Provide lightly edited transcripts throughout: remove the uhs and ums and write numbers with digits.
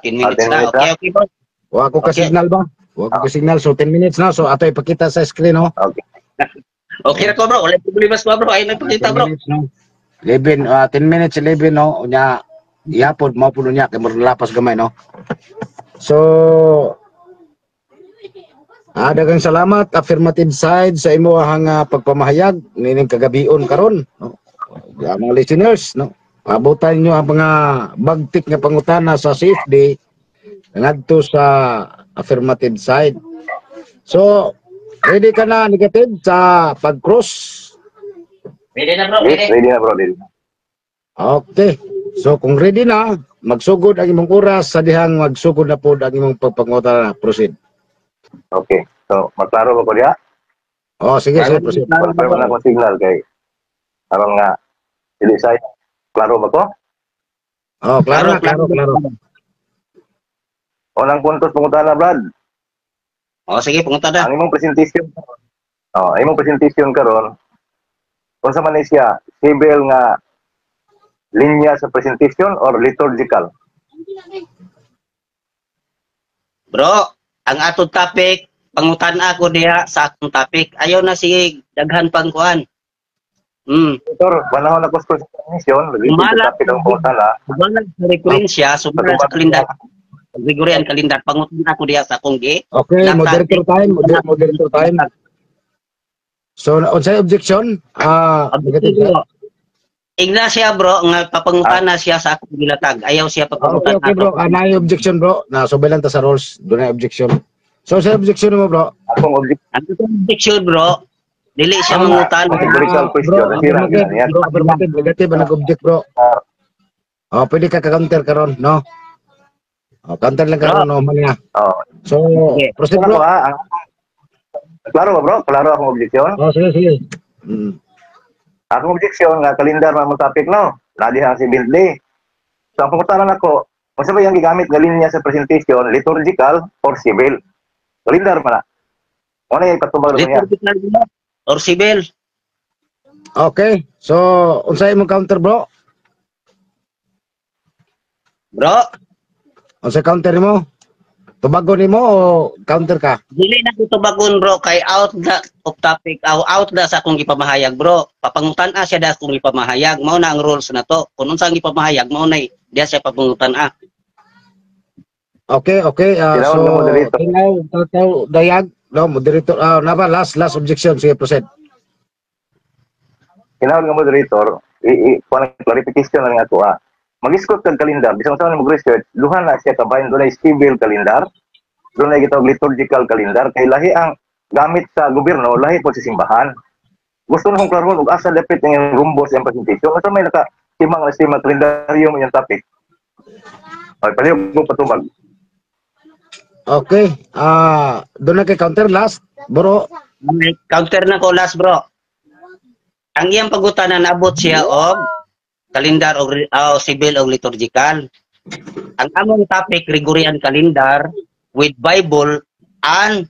10 minutes 10 na. minutes Okay, okay, bro. Wa ako ka Okay. signal ba? Wa ako ka signal. So 10 minutes na. So ato ipakita sa screen, no? Okay. Okay na ko, bro. Wala problema sa bro. Ay, nagpakita, 10 bro. minutes, no? 11, 10 minutes, 11, no? Unya, ihapon, maupulo niya, kaya maralapas gamay, no? So, daghang salamat, affirmative side sa imo ang pagpamahayag, nining kagabion karon, no? Mga listeners, no? Pabutan nyo ang mga bagtik nga pangutana sa safety ngadto sa affirmative side. So, ready ka na negative sa pag-cross? Ready na, bro. Yes, Ready. ready na bro. Ready. Okay. So kung ready na, magsugod ang imong oras sa dihang magsugod na po ang imong pagpangutana. Proceed. Okay. So, maklaro ba ko diya? Oh, sige, sige, proceed. Confirm na akong signal kay aron nga dili say. Klaro ba ko? Oh, klaro, klaro, klaro. Unang puntos pangutana, Brad. O, sige, punta na. Ang imong presentation. Oh, imong presentation karon. Unsa man ni siya? Civil nga linya sa presentation or liturgical? Bro, ang atong topic, pangutan ako diha sa atong topic. Ayaw na sige daghan pang kuan. Tutor, panahon ako sa presentation, Umalat. topic ang pangutana. Sumalag sa referensya, sumalag sa kalendar. Gregorian kalendar, pangutan ako diha sa akong gi. Okay, moderator time, moderator time. So, unsay objection? Negative side. Bro, Ignacia bro, nga papangutana siya sa akong gilatag. Ayaw siya Okay, papangutan okay bro. Nay objection bro. Na subay lang ta sa rules. Doon na objection. So, sa objection mo bro? Akong object, Ang objection bro, dili siya mangutan. Critical question, Bro, nasira affirmative, yan. bro, affirmative, negative, nag-object bro. Oh, pwede ka ka-counter karon, no? Oh, counter lang karon, no, man nga. Oh. So, Okay. proceed Ano bro. ba? Klaro ba bro? Klaro akong objection? Oh, sige, sige. Akong objection nga kalendar man mo topic no. Nadiha si Bentley. So ang pangutaran ako, kung sa ba yung gigamit nga linya sa presentation, liturgical or civil? Kalendar man na. Ano yung patubag niya? Liturgical or civil. Okay. So, unsay mo counter bro? Bro, Unsay counter mo? Tubago nimo o counter ka? dili na ko tubagon bro kay out the of topic, out da sa akong gipamahayag bro. Papangutan siya da akong gipamahayag. Mao na ang rules na to. Kung unsa ang gipamahayag mao na diya siya papangutan Okay, okay. Kailangan So, na moderator. tataw, dayag, no, moderator. Na ba, last objection. Sige, proceed. Kinahanglan nga moderator, kuan clarification lang ako Mag-isgot kag kalendar, bisang sa mag-research, duha na siya kabayan doon ay civil kalendar, doon ay gitawag liturgical kalendar, kay lahi ang gamit sa gobyerno, lahi po sa simbahan. Gusto na kong klaron, ug asa dapat ng rumbo sa presentation, asa may naka-simang na simang kalendaryo mo yung topic. Ay, paliw ko patubag. Okay. Doon na kay counter last, bro. May counter na ko last bro. Ang iyang pagutanan abot siya og kalendar o civil o liturgical. Ang among topic Gregorian calendar with Bible and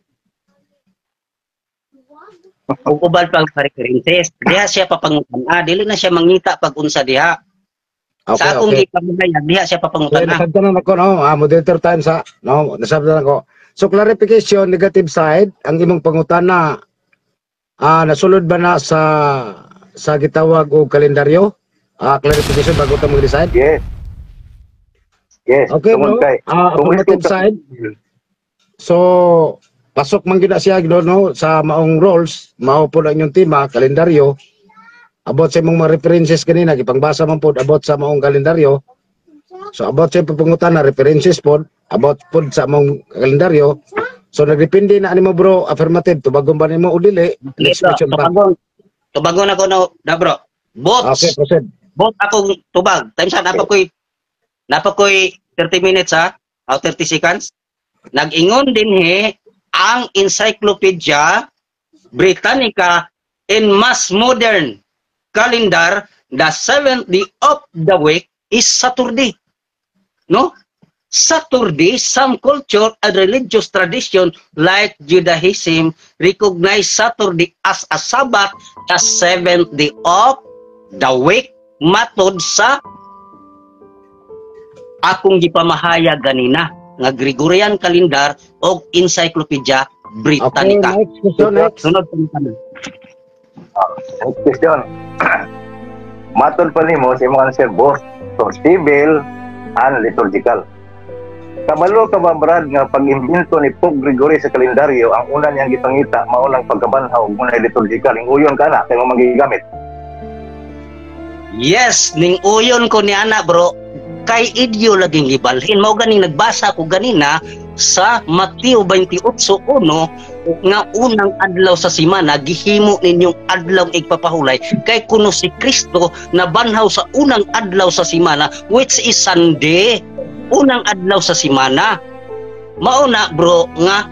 ubal pang references. Diha siya papangutan. Dili na siya mangita pag unsa diha. Okay, Sa akong okay. gipamahayag diha siya Okay, papangutan. nasabtan ako, no? Moderator time sa, no? Nasabtan ako. So, clarification, negative side, ang imong pangutana, nasulod ba na sa gitawag o kalendaryo? Clarification bago ito mag-decide? Yes. Yes. Okay, bro. Tungod kay- Affirmative tungod- side. So, pasok man gina siya no, sa maong roles, mao po ang inyong tema, kalendaryo. About sa imong mga references kanina, ipangbasa man po about sa maong kalendaryo. So, about sa papungutan na references po, about po sa maong kalendaryo. So, nagdepende na animo bro, affirmative, tubagon ba nimo o dili? Next question pa. Tubagon ako na bro. Both. Okay, proceed. Both akong tubag. Time sa napakoy 30 minutes o 30 seconds. Nag-ingon din ang Encyclopedia Britannica in Mass Modern Calendar, the 7th day of the week is Saturday. No? Saturday, some culture and religious tradition like Judaism recognize Saturday as a Sabbath, the 7th day of the week, matod sa akong gipamahayag ganina nga Gregorian calendar o Encyclopedia Okay, Britannica. next question, next. Sunod po ka na. Next question. Matod pa nimo sa imong answer both for civil and liturgical. Kabalo ka ba, Brad, nga pag-imbento ni Pope Gregory sa kalendaryo, ang una niyang gipangita mao lang pagkabanhaw muna liturgical, inguyon ka na kay mo magigamit. Yes, ning uyon ko ni ana bro. Kay idyo laging gibalhin. Mao ganing nagbasa ko ganina sa Mateo 28:1 nga unang adlaw sa semana gihimo ninyong adlaw igpapahulay kay kuno si Kristo na banhaw sa unang adlaw sa semana which is Sunday. Unang adlaw sa semana. Mao na bro nga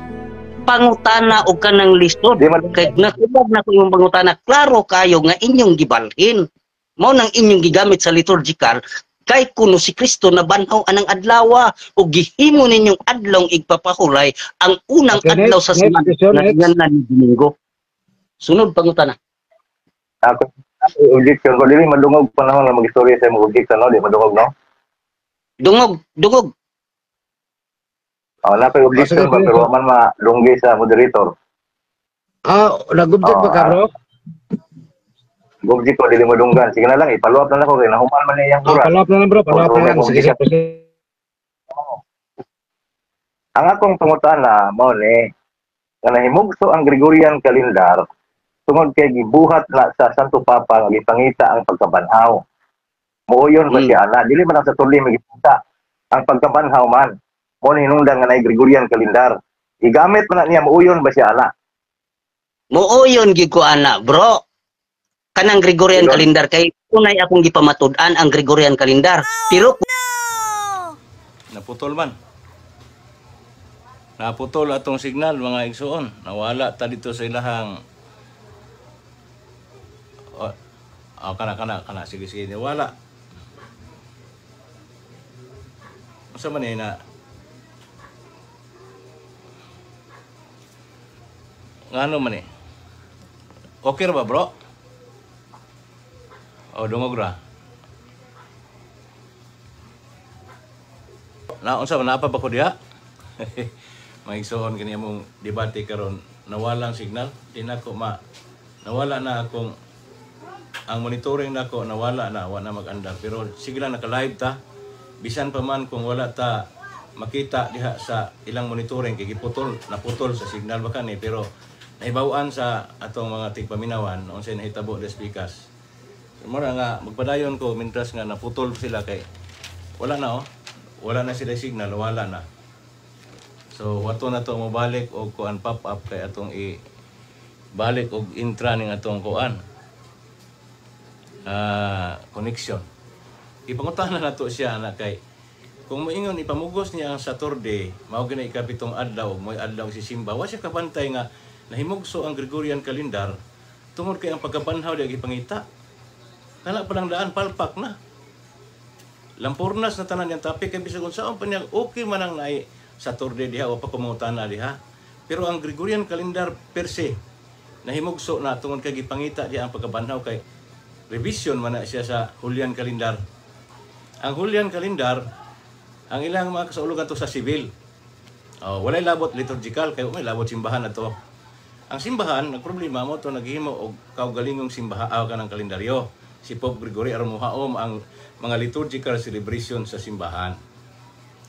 pangutana og kanang lisod kay natubag na ko imong pangutana klaro kayo nga inyong gibalhin. Mao nang inyong gigamit sa liturgical kay kuno si Kristo na banhaw anang adlaw o gihimo ninyong adlaw igpapahulay ang unang Okay, adlaw next, sa next semana question, na next. nga ni Domingo. Sunod pangutana. Ako objection ko dili madungog panahon nga magistorya sa imong objection no, di madungog no. Dungog. Na pay objection sige, ba pero man madunggi sa moderator. Nag-object ba ka, bro? Gobji ko dili madunggan. Sige na lang ipalo up na lang ko kay nahuman man niyang oras. Palap na lang, bro. Palap na lang. Sige, sige. Ang akong pangutana mao ni nga nahimugso ang Gregorian calendar tungod kay gibuhat na sa Santo Papa nga gipangita ang pagkabanhaw. Muuyon ba siya ana? Dili man ang sa turli magipangita ang pagkabanhaw man. Mo ni hinungdan nga nay Gregorian calendar. Igamit man na niya muuyon ba siya ana? Muuyon gid ko ana, bro. Kanang Gregorian calendar kay unay akong gipamatud-an ang Gregorian calendar. Pero Naputol man. Naputol atong signal mga igsoon. Nawala ta dito sa ilahang kana sige nawala. Unsa man na ngano man eh. Okay ra ba, bro? Dungog ra. Unsa man apa ba ko diha? Maigsoon kini among debate karon nawalang signal di nako nawala na akong ang monitoring nako nawala na wa na mag-andar pero sige lang naka-live ta bisan pa man kung wala ta makita diha sa ilang monitoring kay naputol sa signal baka ni pero nahibaw-an sa atong mga tigpaminawan unsay nahitabo des pikas. Mura nga magpadayon ko mintras nga naputol sila kay wala na sila signal wala na. So wato na to mobalik og kuan pop up kay atong balik og intra ning atong kuan connection. Ipangutan na nato siya na kay kung moingon ipamugos niya ang Saturday mao gina ikapitong adlaw moy adlaw si simba wa siya kabantay nga nahimugso ang Gregorian calendar tungod kay ang pagkabanhaw di gipangita. Kana pa lang daan palpak na. Lampurnas na tanan yang topic kay bisag unsaon pa niya okay man ang naay Saturday diha o pa kumutana diha. Pero ang Gregorian calendar per se nahimugso na tungod kay gipangita diha ang pagkabanhaw kay revision man na siya sa Julian calendar. Ang Julian calendar ang ilang mga kasaulugan to sa civil. Walay labot liturgical kay may labot simbahan ato. Ang simbahan nagproblema mo to naghimo og kaugalingong simbahan kanang kalendaryo. Si Pope Gregory aron mohaom ang mga liturgical celebration sa simbahan.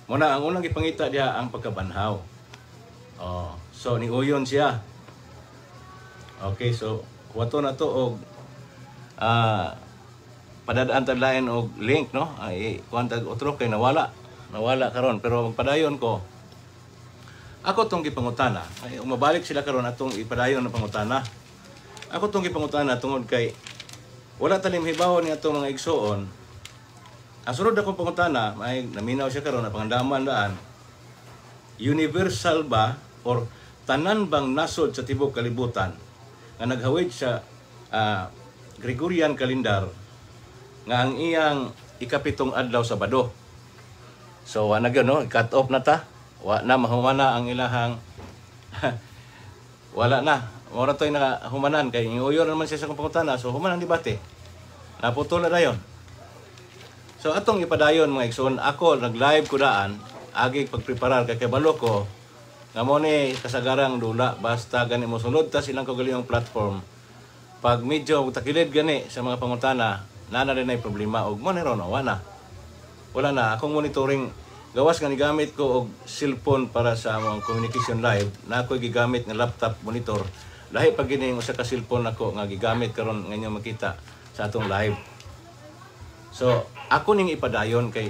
Muna ang unang gipangita diha ang pagkabanhaw. So ni uyon siya. Okay, so wato na to og padadaan ta lain og link no. Ay kuantag otro kay nawala karon pero magpadayon ko. Ako tong gipangutana. Ay umabalik sila karon atong ipadayon na pangutana. Ako tong gipangutana tungod kay wala tanim hibaw ni atong mga igsoon. Ang sunod akong pangutana, may naminaw siya karon na pangandaman daan. Universal ba or tanan bang nasod sa tibok kalibutan nga naghawid sa Gregorian calendar nga ang iyang ikapitong adlaw Sabado. So wa na gyud no, cut off na ta. Wa na mahumana ang ilahang wala na. Mora to'y nakahumanan kay iuyon naman siya sa pangutana. So human ang debate. Naputol na dayon. So atong ipadayon mga igsoon, ako nag-live ko daan agi pagpreparar kay kabalo ko nga mo ni kasagarang dula basta gani mo sulod ta silang kaugalingong platform. Pag medyo takilid gani sa mga pangutana, nana rin ay problema og mo ni ron wala na akong monitoring. Gawas nga nigamit ko og cellphone para sa among communication live, na ako gigamit nga laptop monitor. Lahi pag gini usa ka cellphone ako nga gigamit karon nga inyo makita sa atong live. So, ako ning ipadayon kay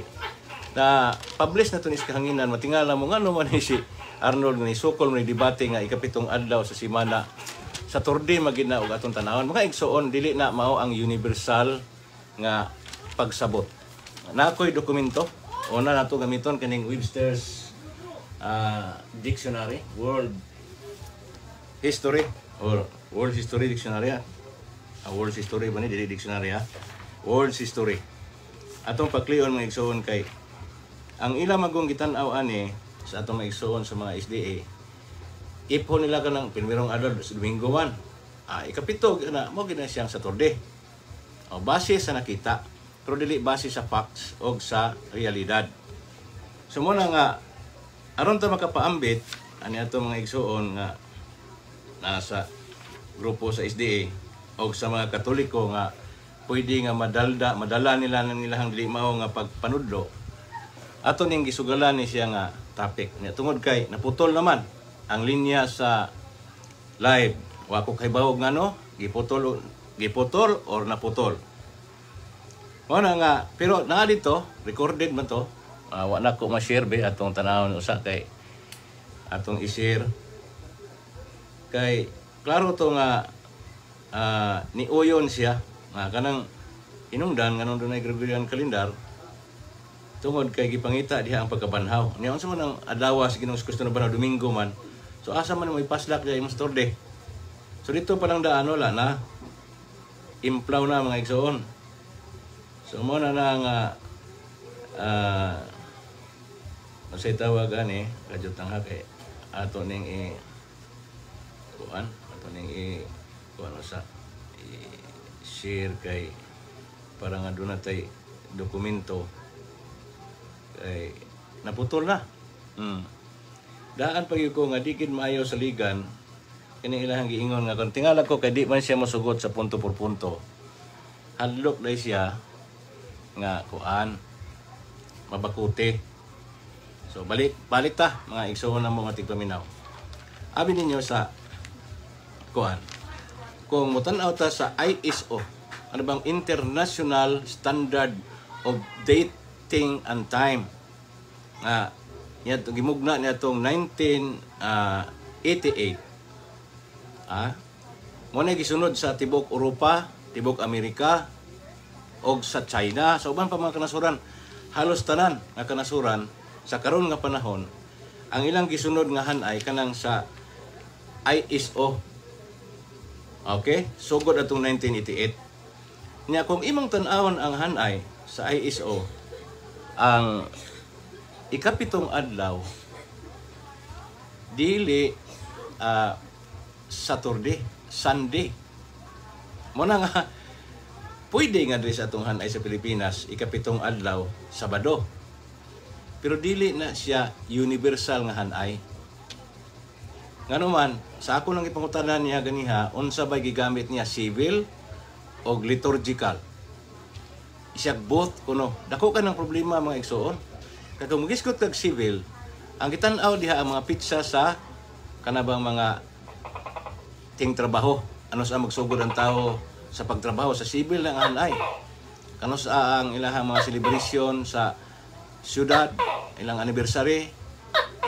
na publish na to ni kahanginan, matingala mo ngano man ni si Arnold ni sukol ni debate nga ikapitong adlaw sa semana. Sa Torde magina og atong tanawon. Mga igsoon dili na mao ang universal nga pagsabot. Na ako'y dokumento. Una na ito gamiton kaning Webster's Dictionary, World History, or World History Dictionary. World History ba ni? Dili Dictionary ha? World History. Atong pakliyon mga igsoon kay ang ila magong gitan-aw ani sa atong mga igsoon sa mga SDA. Ipon nila ka ng pinmirong adlaw sa Domingo 1. Ikapito na mo gina siyang sa Torde. Base sa nakita, pero dili base sa facts o sa realidad. So muna nga, aron ta makapaambit, ani ato mga igsoon nga nasa grupo sa SDA o sa mga Katoliko nga pwede nga madala nila ng ilang dili mao nga pagpanudlo. Ato ning gisugalan ni siya nga topic. Tungod kay naputol naman ang linya sa live. Wa ko kay bawog ngano, giputol or naputol. Wala nga, pero na dito, recorded man to. Wala ko ma-share be atong tanawon usa kay atong i-share. Kay klaro to nga niuyon siya nga kanang hinungdan nganong dunay Gregorian calendar tungod kay gipangita diha ang pagkabanhaw. Niya unsa man ang adlaw sa Ginoong Kristo na banhaw Domingo man. So asa man mo ipaslak diha imong Torde. So dito pa lang daan wala na implaw na mga igsoon. So mo na nga masay tawagan kadyo tangha kay ato ning kuan sa share kay para nga doon natay dokumento kay naputol na. Daan pag ko nga di gid maayo sa ligan kini ilang giingon nga kun tingala ko kay di man siya mosugot sa punto por punto. Hadlok dai siya nga kuan mabakuti. So balik ta mga igsoon na mo nga tigpaminaw. Abi ninyo sa kuan kung mutan-aw ta sa ISO, ano bang International Standard of Dating and Time. Gimugna niya itong 1988. Muna gisunod sa Tibok Europa, Tibok Amerika, o sa China. Sa uban pa mga kanasuran, halos tanan nga kanasuran sa karon nga panahon, ang ilang gisunod nga hanay kanang sa ISO. Okay? Sugod atong 1988. Nya kung imong tan-awon ang hanay sa ISO, ang ikapitong adlaw dili Saturday, Sunday. Muna nga pwede nga diri sa atong hanay sa Pilipinas ikapitong adlaw Sabado. Pero dili na siya universal nga hanay. Ngano man, sa ako nang ipangutanan niya ganiha, unsa bay gigamit niya civil o liturgical. Isyak both kuno. Dako ka ng problema mga igsoon. Kaya kung magiskot kag civil, ang gitan-aw diha ang mga pitsa sa kanabang mga ting trabaho. Ano sa magsugod ang tao sa pagtrabaho sa civil nga hanay. Kano sa ang ilahang mga celebration sa syudad, ilang anniversary,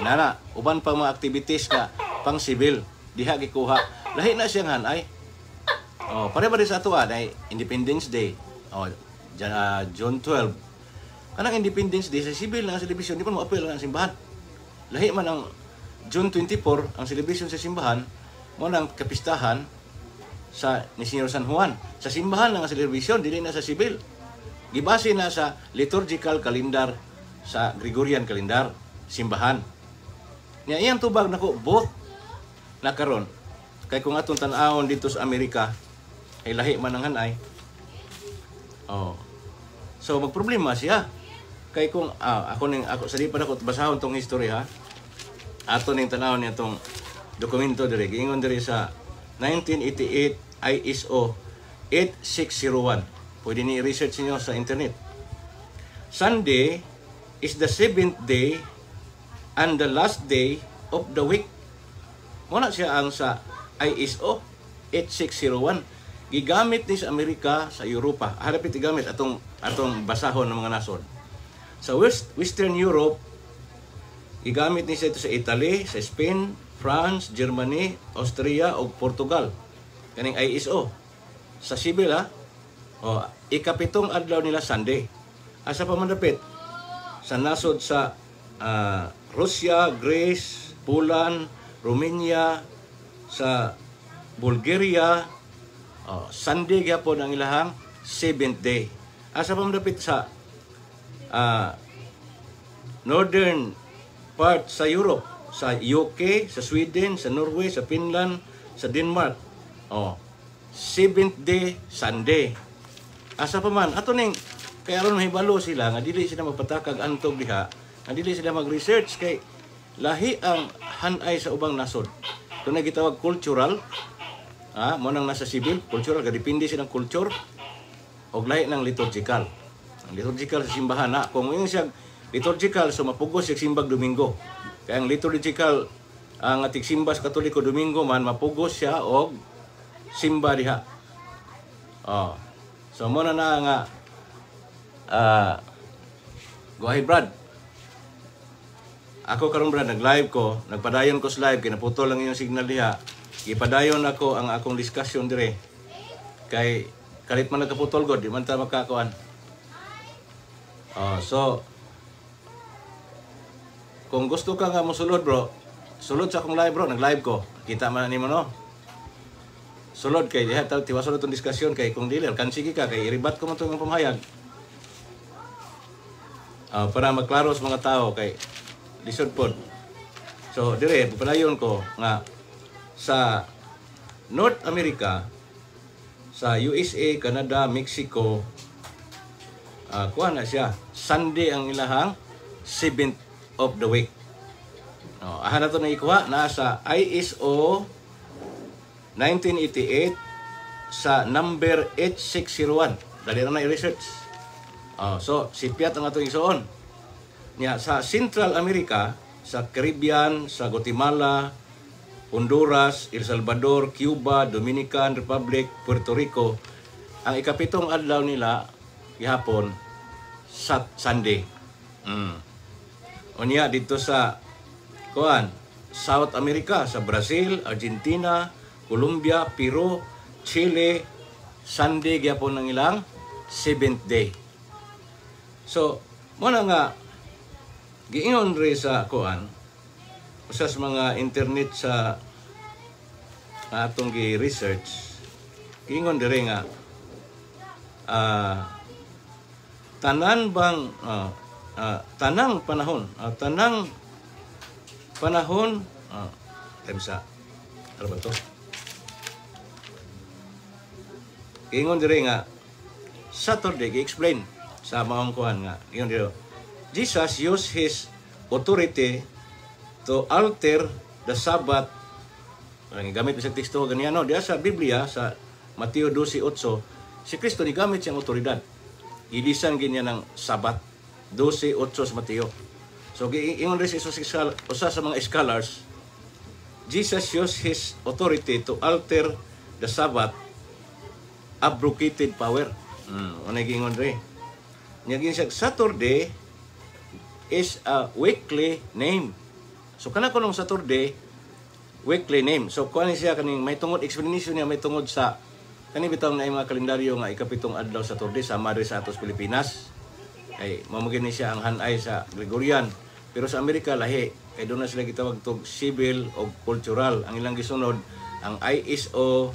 inana, uban pang mga activities nga pang civil diha gikuha. Lahi na siyang hanay. Pare ba sa ato Independence Day. June 12. Kanang Independence Day sa civil nga celebration di pa mo apel ang simbahan. Lahi man ang June 24 ang celebration sa simbahan mo nang kapistahan sa ni Señor San Juan. Sa simbahan lang ang celebration dili na sa civil. Gibase na sa liturgical calendar sa Gregorian calendar simbahan. Nya iyang tubag nako both na karon kay kung atong tan-awon dito sa Amerika ay lahi man ang hanay. So magproblema siya. Kay kung ako sa di pa ako basahon tong history ha. Ato ning tanaw niya tong dokumento diri. Giingon diri sa 1988 ISO 8601. Pwede ni research niyo sa internet. Sunday is the 7th day and the last day of the week. Muna siya ang sa ISO 8601. Gigamit ni sa Amerika, sa Europa. Harapit gigamit atong basahon ng mga nasod. Sa Western Europe, gigamit ni siya ito sa Italy, sa Spain, France, Germany, Austria o Portugal. Kaning ISO. Sa civil ha, ikapitong adlaw nila Sunday. Asa pa mandapit? Sa nasod sa Russia, Greece, Poland, Romania, sa Bulgaria, Sunday gyapon ang ilahang 7th day. Asa pa mandapit sa northern part sa Europe, sa UK, sa Sweden, sa Norway, sa Finland, sa Denmark. 7th day Sunday. Asa pa man ato ning kaya aron mahibalo sila nga dili sila magpatakag antog diha, nga dili sila mag-research kay lahi ang hanay sa ubang nasod. Kung gitawag cultural, mo nang nasa civil, cultural, kadepende silang culture og lahi ng liturgical. Ang liturgical sa simbahan na, kung yung siya liturgical, so mapugos siya simbag Domingo. Kaya ang liturgical, ang ating simba sa Katoliko Domingo man, mapugos siya og simba diha. So mo na nga go ahead Brad. Ako karon Brad, nag-live ko, nagpadayon ko sa live, kinaputol lang yung signal diha. Ipadayon ako ang akong discussion dire. Kay kalit man nagkaputol god, di man ta makakuan. So kung gusto ka nga mosulod bro, sulod sa akong live bro, nag-live ko. Kita man nimo no. Sulod kay diha ta tiwason itong discussion kay kung dili kan sige ka kay iribat ko man tong pamahayag. Para maklaro sa mga tao kay lisod pod. So dire pupalayon ko nga sa North America, sa USA, Canada, Mexico, kuha na siya. Sunday ang ilahang 7th of the week. Aha na ito na ikuha. Nasa ISO 1988 sa number 8601. Dali na i-research. So, sipiat ang atong isuon. Sa Central America, sa Caribbean, sa Guatemala, Honduras, El Salvador, Cuba, Dominican Republic, Puerto Rico, ang ikapitong adlaw nila gihapon Sunday. Unya dito sa South America, sa Brazil, Argentina, Colombia, Peru, Chile, Sunday gihapon ng ilang 7th day. So, muna nga giingon ri sa usas mga internet sa atong gi-research, giingon dire nga tanang panahon temsa ano ba to? Giingon dire nga Saturday gi-explain sa mga kuhan nga giingon dire Jesus used his authority to alter the Sabbath. Gamit sa teksto ganyan no, diya sa Biblia sa Mateo 12:8, si Kristo ni gamit siyang otoridad. Ilisan ganyan ng Sabbath 12:8 sa Mateo. So ingon rin usa sa mga scholars, Jesus used his authority to alter the Sabbath, abrogated power. Ano gingon rin? Nya siya Saturday is a weekly name. So kana ko nung Saturday weekly name. So kuan siya kaning may tungod explanation niya may tungod sa kani bitaw na mga kalendaryo nga ikapitong adlaw sa Saturday sa Madre sa atos Pilipinas. Ay mamugin ni siya ang hanay sa Gregorian. Pero sa Amerika lahi kay doon na sila gitawag tog civil o cultural. Ang ilang gisunod ang ISO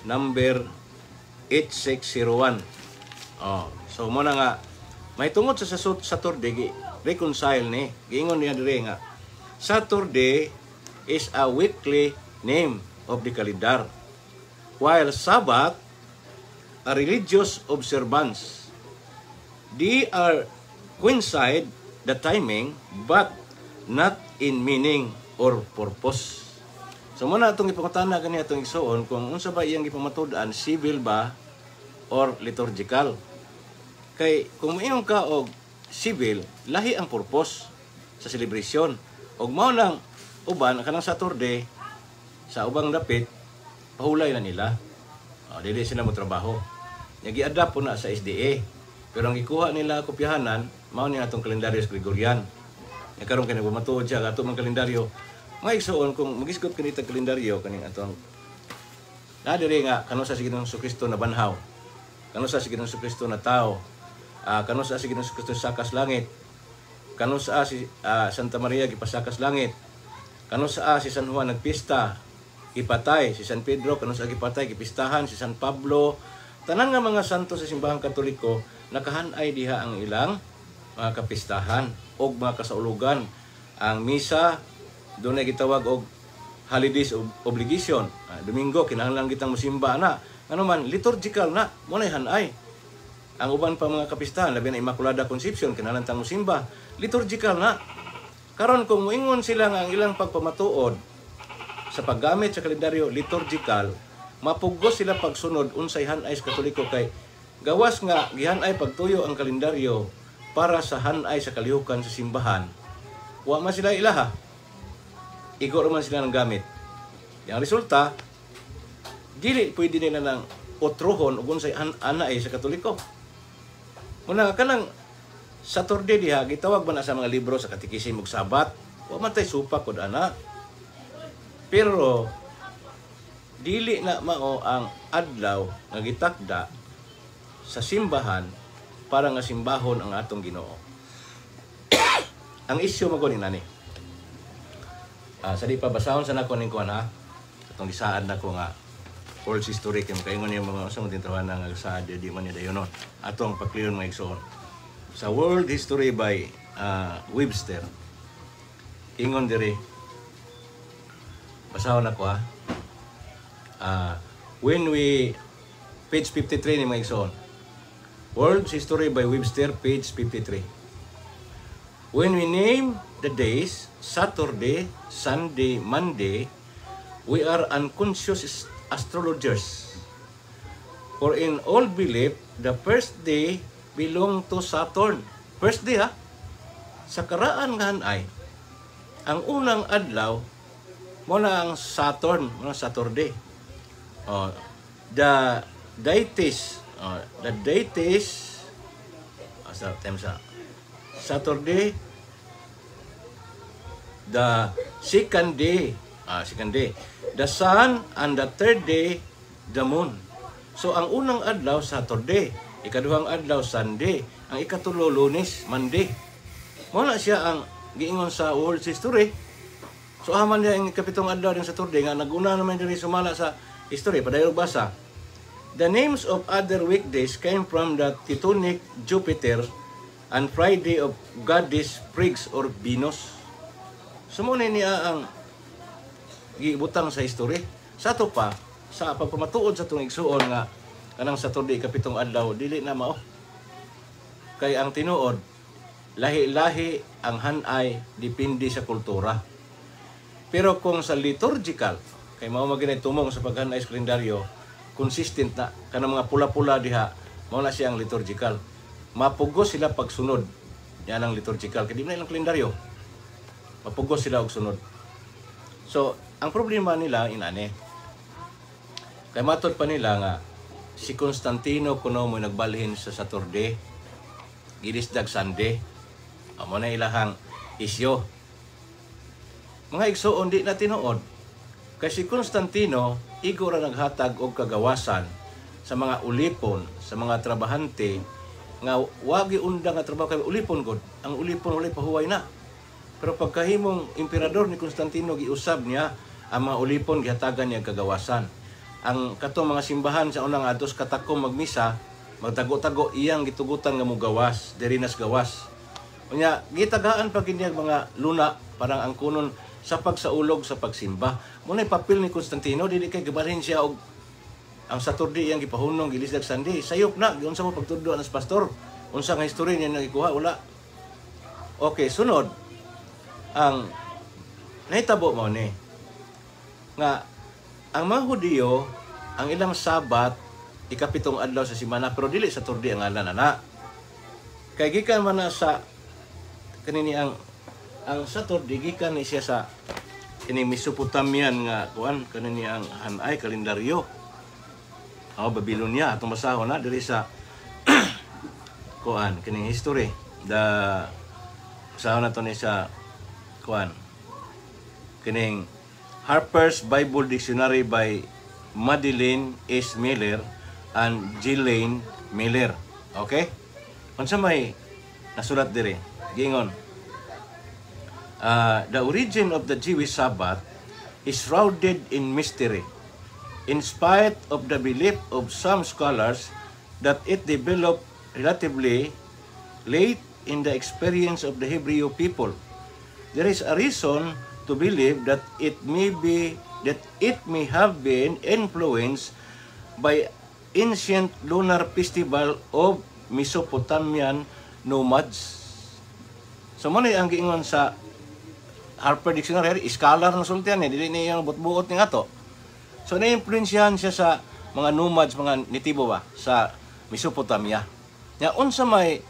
number 8601. So mo na nga may tungod sa Saturday reconcile ni. Giingon niya dire nga Saturday is a weekly name of the calendar, while Sabbath a religious observance. they are coincide the timing but not in meaning or purpose. So muna itong ipangutana kaniya itong igsoon kung unsa ba iyang ipamatudan, civil ba or liturgical. Kay kung maayong ka og civil, lahi ang purpose sa celebration. Og mao nang uban kanang Saturday sa ubang dapit pahulay na nila. Dili sila mo trabaho. Nagi-adapt po na sa SDA. Pero ang ikuha nila kopyahanan, mao ni atong kalendaryo sa Gregorian. Karon kay nagmatuod siya ato man kalendaryo. Mga igsoon kung magisgot kanita kalendaryo kaning atong na diri nga kanu sa Ginoong Kristo na banhaw. Kanu sa Ginoong Kristo na tao. Kanu sa Ginoong Kristo sakas langit. Kanu sa si Santa Maria gipasakas langit. Kanu sa si San Juan nagpista, ipatay si San Pedro, kanu sa gipatay gipistahan si San Pablo. Tanan nga mga santo sa simbahang Katoliko nakahanay diha ang ilang mga kapistahan og mga kasaulugan. Ang misa doon ay gitawag og holidays obligation. Domingo kinahanglan kitang musimba na. Ano man liturgical na mo nay hanay. Ang uban pa mga kapistahan labi na Immaculada Conception kinahanglan tang musimba, liturgical na. Karon kung moingon sila nga ang ilang pagpamatuod sa paggamit sa kalendaryo liturgical, mapugos sila pagsunod unsay hanay sa Katoliko kay gawas nga gihanay pagtuyo ang kalendaryo para sa hanay sa kalihukan sa simbahan. Wa man sila ilaha. Igo man sila ng gamit. Yang resulta, dili pwede nila nang otrohon ug unsay hanay sa Katoliko. Muna kanang Saturday diha gitawag man sa mga libro sa Katekismo ug Sabat, wa man tay supak kud ana. Pero dili na mao ang adlaw nga gitakda sa simbahan para nga simbahon ang atong Ginoo. Ang isyu mo ni nani. Sa di pa basahon sa nako ning kuan ha. Atong gisaad nako nga old history kay kaingon yung mga usang tintawanan nga gisaad di man ni dayonon. Atong pakliyon mga igsoon. Sa World History by Webster. Ingon diri. Basahon nako ha. When we page 53 ni mga igsoon. World History by Webster, page 53. When we name the days, Saturday, Sunday, Monday, we are unconscious astrologers. For in all belief, the first day belong to Saturn. First day ha? Sa karaan nga ay, ang unang adlaw, muna ang Saturn, muna Saturday. The deities, Saturday, the second day, the sun, and the third day, the moon. So, ang unang adlaw, Saturday. Ikaduhang adlaw, Sunday. Ang ikatulo, Lunes, Monday. Muna siya ang giingon sa world history. So, haman niya ang ikapitong adlaw ng Saturday nga naguna naman din sumala sa history. Padayog basa. The names of other weekdays came from the Teutonic Jupiter and Friday of goddess Friggs or Venus. Sumunay niya ang giibutang sa history. Sa ato pa, sa pagpamatuod sa itong igsuon nga kanang Saturday, kapitong adlaw, dili na mao. Kay ang tinuod, lahi-lahi ang hanay, depende sa kultura. Pero kung sa liturgical, kay mao maginay tumong sa paghanay sa kalendaryo, consistent na, kanang mga pula-pula diha, mao na siyang liturgical. Mapugos sila pagsunod. Yan ang liturgical. Kaya di na ilang kalendaryo. Mapugos sila og sunod. So, ang problema nila, inane. Kaya matod pa nila nga, si Constantino kuno mo nagbalhin sa Saturday, gilisdag Sunday. Amo na ilahang isyo. Mga igsoon, di na tinuod. Kasi si Constantino, igo ra naghatag og kagawasan sa mga ulipon, sa mga trabahante, nga wagi undang nga trabaho kay ulipon gud. Ang ulipon wala pahuway na. Pero pagkahimong emperador ni Constantino giusab niya ang mga ulipon gihatagan niya kagawasan. Ang katong mga simbahan sa unang adtos katakom magmisa, magtago-tago iyang gitugutan nga mugawas, derinas gawas. Unya gitagaan pa kini mga luna parang ang kunon sa pagsaulog sa pagsimba. Munay papel ni Constantino dili kay gibalhin siya og ang Saturday iyang gipahunong gilisdag Sunday. Sayop na giunsa mo pagtudlo anas pastor. unsa nga history niya nagikuha wala. Okay, sunod ang nahitabo mo ni nga ang mga Hudiyo ang ilang Sabat ikapitong adlaw sa semana pero dili sa turdi ang ngalan ana. Kay gikan man na sa kanini ang Saturday gikan ni siya sa kini Mesopotamian nga kuan kanini ang hanay kalendaryo. Babylonia atong basahon na diri sa kuan kining history basahon nato ni sa kuan kining Harper's Bible Dictionary by Madeleine S. Miller and Ghislaine Miller. Okay? Unsa may nasulat diri? Gingon. The origin of the Jewish Sabbath is shrouded in mystery, in spite of the belief of some scholars that it developed relatively late in the experience of the Hebrew people. There is a reason to believe that it may have been influenced by ancient lunar festival of Mesopotamian nomads. So mo ang giingon sa Harper Dictionary, scholar na sultian dili niya yung buot-buot ni ato. So na-influensyahan siya sa mga nomads, mga nitibo ba sa Mesopotamia. Nya unsa may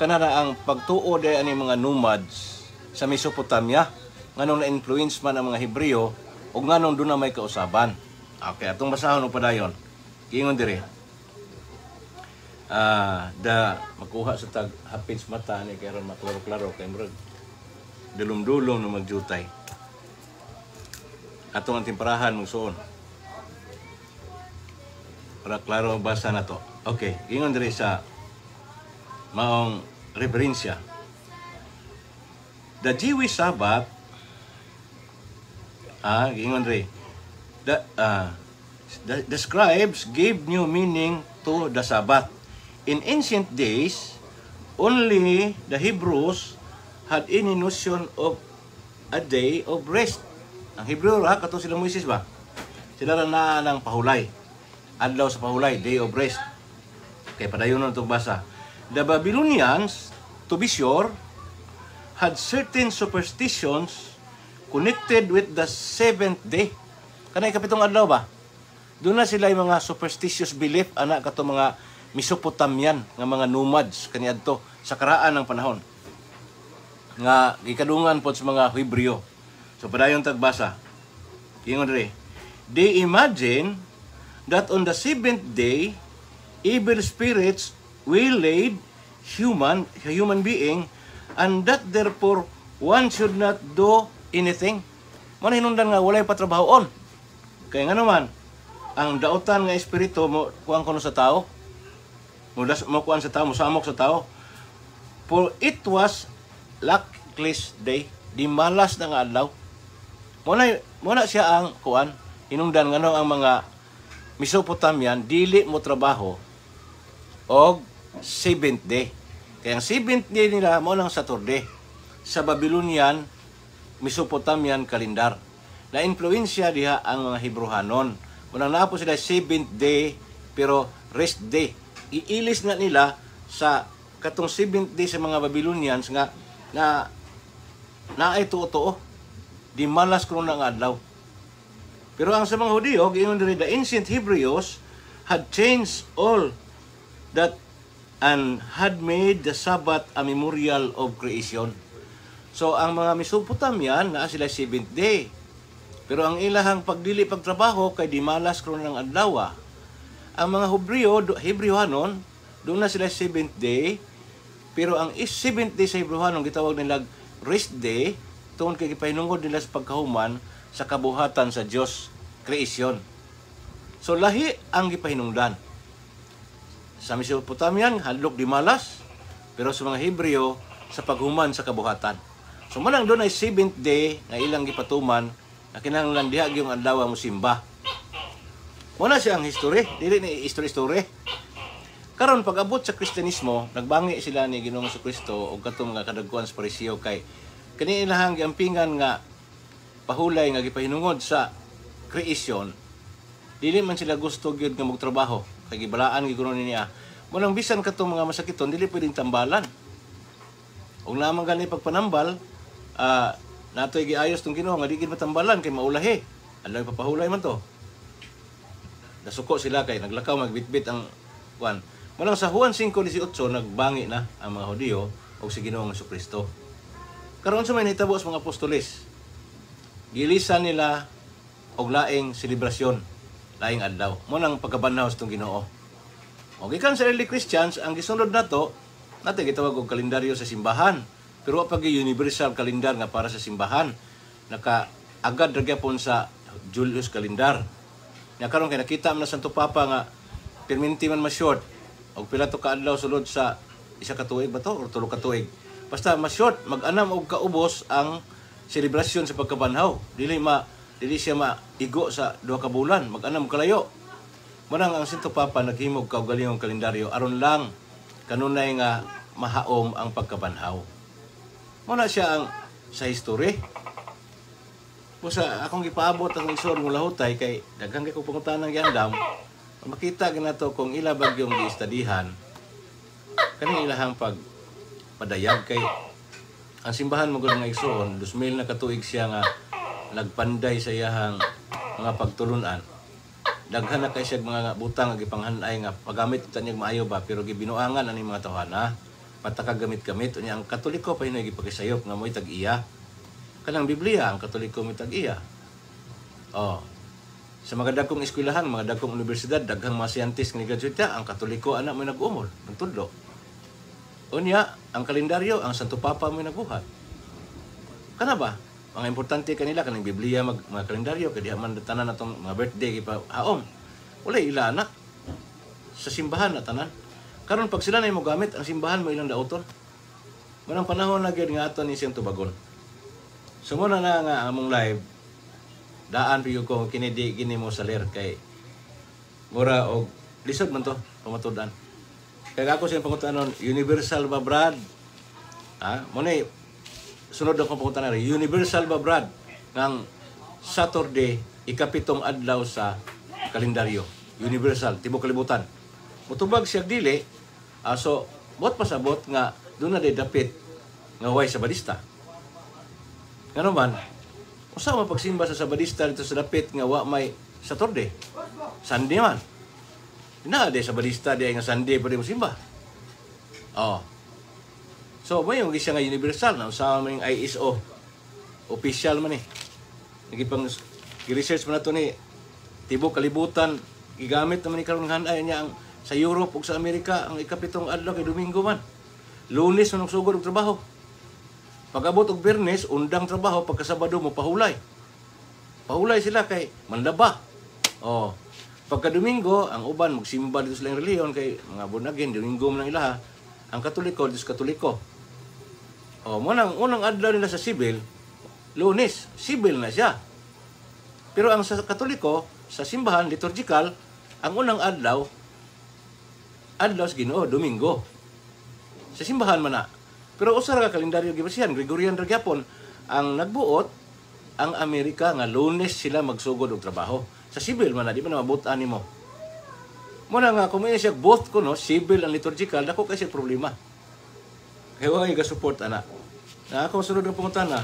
kanara ang pagtuo day ani mga nomads sa Mesopotamia nganong na-influence man ang mga Hebreo ug nganong doon na may kausaban. Okay, atong basahon og padayon. Giingon diri. Makuha sa tag hapits mata ni kay ron maklaro-klaro kay murag dulom-dulom na magjutay. Atong ang timperahan mong suon. Para klaro ang basa na to. Okay, ingon diri sa maong referensya. The Jewish Sabbath ingon diri. The scribes gave new meaning to the Sabbath. In ancient days, only the Hebrews had any notion of a day of rest. Ang Hebreo ra kato sila Moises ba? Sila ra na ng pahulay. Adlaw sa pahulay, day of rest. Kay padayon na itong basa. The Babylonians, to be sure, had certain superstitions connected with the seventh day. Kanay kapitong adlaw ba? Doon na sila yung mga superstitious belief, anak kato mga Mesopotamian nga mga nomads kaniadto sa karaan ng panahon nga gikadungan pod sa mga Hebreo. So padayon tagbasa. Ingon diri. They imagine that on the seventh day evil spirits will lead human being and that therefore one should not do anything. Mo hinungdan nga walay patrabahoon. Kay nga naman ang dautan nga espiritu mo kuang kuno sa tao. Mo kuan sa tao, mo samok sa tao. For it was luckless day, di malas na nga adlaw. Muna siya ang kuan, hinungdan ngano ang mga Mesopotamian dili mo trabaho og seventh day. Kaya ang seventh day nila mo nang Saturday sa Babylonian Mesopotamian kalendar. Na influensya diha ang mga Hebrehanon. Munang napo sila seventh day pero rest day. Iilis na nila sa katong 7th day sa mga Babylonians nga na ay tuo-tuo. Di malas kuno na nga adlaw. Pero ang sa mga Hudiyo, giingon diri the ancient Hebrews had changed all that and had made the Sabbath a memorial of creation. So ang mga Mesopotamian naa sila 7th day. Pero ang ilahang pagdili pagtrabaho kay di malas kuno ng adlaw. Ang mga Hebreohanon, doon na sila 7th day, pero ang 7th day sa Hebreohanon, gitawag nila rest day, tungkol kay gipahinungod nila sa pagkahuman sa kabuhatan sa Diyos, creation. So lahi ang gipahinungdan. Sa Mesopotamian, hadlok di malas, pero sa mga Hebreo, sa paghuman sa kabuhatan. So manang doon ay 7th day na ilang gipatuman, na kinahanglan diha yung adlaw mo simba. Wala siya ang history, dili ni history. Karon pag abot sa Kristiyanismo, nagbangi sila ni Ginoong Jesucristo og katong mga kadagkuan sa Pariseo kay kani ilahang giampingan nga pahulay nga gipahinungod sa creation. Dili man sila gusto gyud nga magtrabaho kay gibalaan gyud kuno niya Munang bisan ka mga masakiton, dili pwedeng tambalan. Og naman gani pagpanambal, natoy giayos tong Ginoo nga di gid matambalan kay maulahi. Alay papahulay man to. Nasuko sila kay naglakaw magbitbit ang kuan. Munang sa Juan 5:18 nagbangi na ang mga Hudiyo og si Ginoong Jesucristo. Karon sa may nahitabo sa mga apostoles, gilisan nila og laing selebrasyon, laing adlaw. Munang pagkabanhaw sa tong Ginoo. Og gikan sa early Christians, ang gisunod nato, natin gitawag og kalendaryo sa simbahan. Pero wa pag universal kalendar nga para sa simbahan. Naka-agad ra gyapon sa Julius kalendar. Nya karon kay nakita man na Santo Papa nga perminti man ma-short og pila to ka adlaw sulod sa isa ka tuig ba to or tulo ka tuig. Basta ma-short, mag-anam og kaubos ang selebrasyon sa pagkabanhaw. Dili siya maigo sa 2 ka bulan, mag-anam kalayo. Manang ang Santo Papa naghimog kaugalingong kalendaryo aron lang kanunay nga mahaom ang pagkabanhaw. Muna siya ang sa history. Busa akong gipaabot ang isor ng lahutay kay daghang kay kong pangutanang giandam, makita ginato kung ila bagyong giistadihan kaning ilahang pagpadayag kay ang simbahan mo gud nga igsoon 2000 na katuig siya nga nagpanday sa iyahang mga pagtulunan. Daghan na kay siya mga butang nga gipanghanay nga pagamit tanyag maayo ba pero gibinuangan ani mga tawhana pataka gamit-gamit unya ang Katoliko pa hinoy gipakisayop nga mo'y tag-iya. Kanang Biblia ang Katoliko mo'y tag-iya. Sa mga dagkong eskwelahan, mga dagkong universidad, daghang mga scientist nga graduate ang Katoliko ana mo'y nag-umol, nagtudlo. Unya ang kalendaryo ang Santo Papa mo'y nagbuhat. Kana ba? Mga importante kanila kanang Biblia mga kalendaryo kay diha man tanan natong mga birthday gipahaom. Walay ila anak sa simbahan na tanan. Karon pag sila na mo gamit ang simbahan mo ilang daoton. Manang panahon na gyud nga aton ni siyang tubagon. Sumuna na nga among live daan piyo ko kini di gini mo saler kay mura og lisod man to pamatud-an. Kay ako siyang pangutanon universal ba Brad? Mo ni sunod akong pangutan na universal ba Brad ng Saturday ikapitong adlaw sa kalendaryo universal tibok kalibutan mutubag siya dili so bot pasabot nga doon na dapit nga way Sabadista ngano man usa man pagsimba sa Sabadista dito sa dapit nga wa may Saturday Sunday man na de Sabadista di nga Sunday pwede mo simba so, may yung siya nga universal na usaha man yung ISO official man nagipang i-research man na ito ni tibok kalibutan gigamit naman ni karong hanay niya ang sa Europe ug sa Amerika ang ikapitong adlaw kay Domingo man Lunes man sugod og trabaho pag-abot og Biyernes undang trabaho pagka Sabado mo pahulay sila kay manlaba pagka Domingo ang uban magsimba dito sa reliyon kay mga bunagin Domingo man ang ilaha ang Katoliko Diyos Katoliko unang adlaw nila sa Sibil, Lunes, Sibil na siya. Pero ang sa Katoliko, sa simbahan, liturgical, ang unang adlaw sa Ginoo, Domingo. Sa simbahan man na. Pero usa ra ka kalendaryo gibasihan, Gregorian ra gyapon ang nagbuot ang Amerika nga Lunes sila magsugod og trabaho. Sa Sibil man na di man mabutan nimo. Muna nga kung may siya both kuno, Sibil ang liturgical, dako kay siya problema. Kaya wala yung support ana. Na ako sunod ng pumunta na,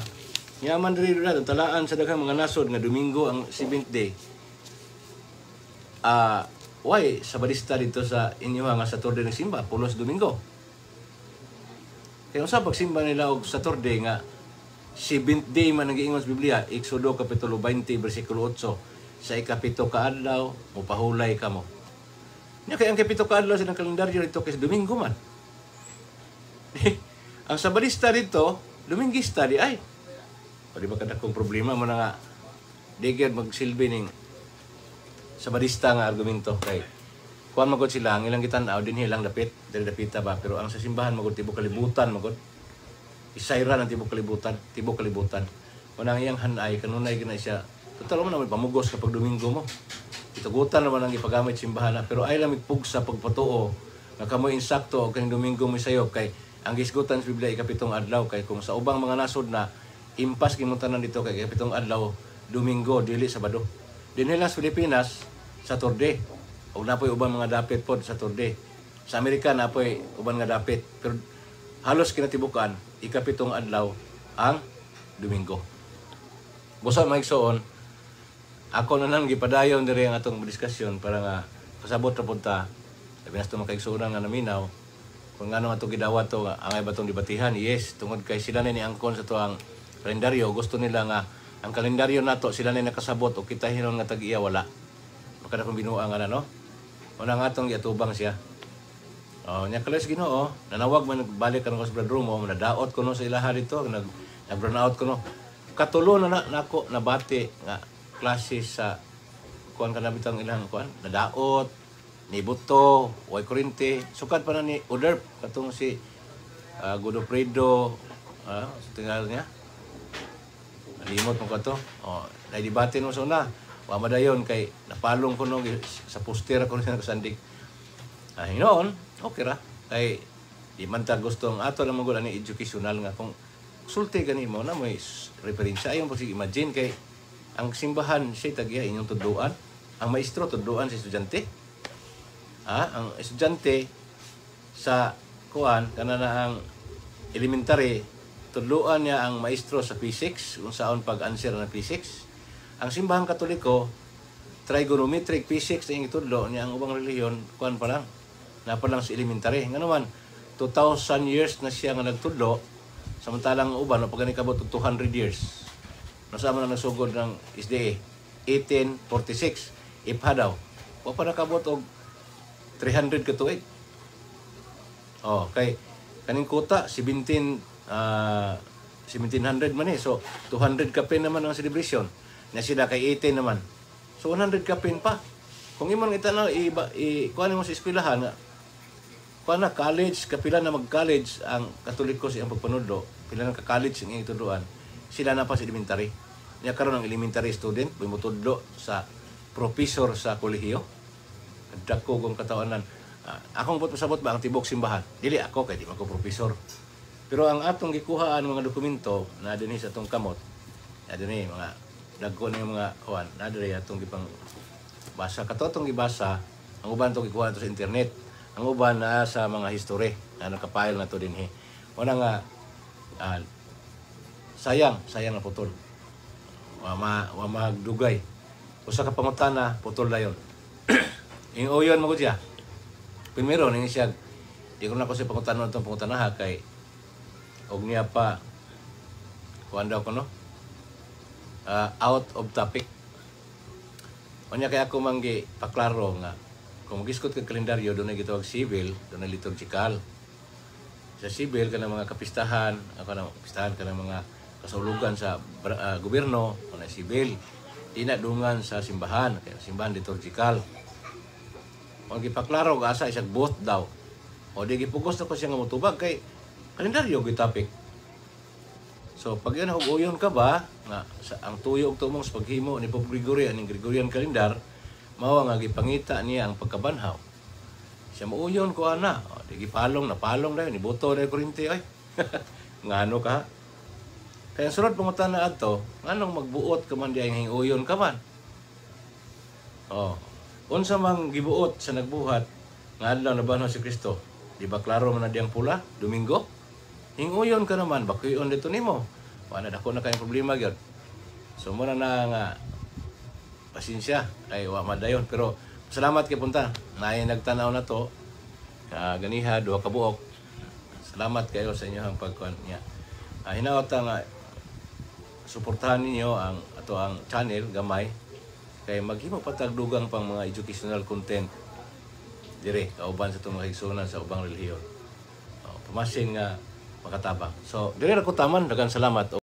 yaman diri na talaan sa daghang mga nasod nga Domingo ang 7th day. Why Sabadista dito sa inyo nga Saturday ng simba, pulos Domingo. Kaya sa pagsimba nila og Saturday nga 7th day man nagiingon sa Biblia, Exodo kapitulo 20 bersikulo 8, sa ikapito ka adlaw mopahulay kamo. Nya kay ang kapito ka adlaw sa kalendaryo dito kay Domingo man. Ang Sabadista dito, Lumingista di ay. Pwede ba kadakong problema mo na nga digyan magsilbi ning Sabadista nga argumento kay kuan magod sila ang ilang gitan-aw din hilang dapit, dili dapita ba pero ang sa simbahan magod tibok kalibutan magod. Isayra ng tibok kalibutan. Manang iyang hanay kanunay gina siya. Total mo na may pamugos kapag Domingo mo. Itugutan naman ang ipagamit simbahan pero ay lamig pugsa pagpatuo nga kamoy insakto og kaning Domingo mo sayop kay ang gisgutan sa Biblia ikapitong adlaw kay kung sa ubang mga nasod na impas gimuntanan dito kay ikapitong adlaw Domingo dili Sabado. Dinhi lang sa Pilipinas Saturday. Og napoy ubang mga dapit pod Saturday. Sa Amerika na po'y uban nga dapit. Pero halos kinatibukan, ikapitong adlaw ang Domingo. Busa maigsoon, ako na nang gipadayon diri ang atong diskusyon para nga kasabot ra pud ta. Sabi nas makaigsuonan nga naminaw kung ano nga itong gidawat to, angay ba itong dibatihan? Yes, tungod kay sila na ni angkon sa to ang kalendaryo. Gusto nila nga ang kalendaryo nato sila na nakasabot o kita hinon nga tag-iya wala. Maka na kung binuang nga na, no? Una nga itong yatubang siya. Nya kalos Ginoo, nanawag man balik ka sa Brad Room, nadaot ko no sa ilaha dito, nag-burn out ko no. Katulo na nako nabati nga klase sa kuan kana bitang ilang kuan, nadaot, ni buto, way kurente, sukat pa na ni Uderp katong si Godofredo, tinggal niya. Limot mo ka to. Naidibate mo sa una. Wa madayon kay napalong ko no sa poster ako sa sandig. Hinoon, okay ra. Kay di man ta gustong ato na magud ani educational nga kung sulti gani mo na may referensya ayon pag imagine kay ang simbahan siya tagya inyong tuduan, ang maestro tuduan sa estudyante. Ang estudyante sa kuan kana na ang elementary tudloan niya ang maestro sa physics kung saan pag-answer ng physics. Ang simbahang Katoliko trigonometric physics ang itudlo niya ang ubang relihiyon kuan pa lang napalang sa elementary. Nga naman 2,000 years na siya nga nagtudlo samantalang uban o pag nikabot 200 years. Nasama na nagsugod ng SDA 1846 ipha daw. Wa pa nakabot og 300 ka tuig. Kay kaning kuta 1700 man eh. So 200 ka pin naman ang celebration. Na sila kay 18 naman. So 100 ka pin pa. Kung imong itanaw kuan mo sa eskwelahan nga kuan na college kapila na mag-college ang Katoliko siyang pagpanudlo, pila na ka-college ang ituduan. Sila na pa sa elementary. Niya karon ang elementary student bimutudlo sa professor sa kolehiyo. Dako kong katawanan. Akong pasabot ba ang tibok simbahan? Dili ako kay di man ko professor. Pero ang atong gikuhaan mga dokumento na dinhi sa atong kamot, na dinhi mga dagko na yung mga kuan, na dinhi atong gipang basa katotong gibasa, ang uban tong gikuha to sa internet. Ang uban na sa mga history na nakapile na to dinhi. Una nga sayang na putol. Wa magdugay. Usa ka pangutana putol dayon. Ing oyon mo ko siya. Primero ning siya di ko na ko sa pangutanon itong pangutanaha kay og niya pa kuan daw ko no out of topic. Unya kay ako manggi paklaro nga kung giskot kag kalendaryo doon ay gitawag civil, doon ay liturgical. Sa civil kanang mga kapistahan, kanang kapistahan kanang mga kasulugan sa gobyerno, kanang civil. Di na dungan sa simbahan, kaya simbahan liturgical. Kung gipaklaro asa isang both daw. O di gipugos na ko siya nga motubag kay kalendaryo gitopic. So pag yun uyon ka ba nga ang tuyo og tumong sa paghimo ni Pope Gregory aning Gregorian calendar mao nga gipangita niya ang pagkabanhaw. Siya muuyon ko ana, di gipalong napalong dayon ni buto dayon kurente ay. Ngano ka? Kaya sunod pangutan na adto, nganong magbuot ka man diay hinguyon ka man. Unsa mang gibuot sa nagbuhat nga adlaw nabanhaw si Kristo? Di ba klaro man na diyang pula, Domingo? Hinguyon ka naman, bakuyon dito nimo. Wala dako na kayong problema gyud. So muna na nga pasensya ay wa madayon pero salamat kay punta. Naay nagtanaw na to. Ganiha duha ka buok. Salamat kayo sa inyong pagkuan niya. Hinaot nga suportahan ninyo ang channel gamay kay maghimo patagdugang pang mga educational content dire kauban sa itong mga higsunan sa ubang relihiyon. Pamasin nga makatabang. So dire ra ko taman daghang salamat.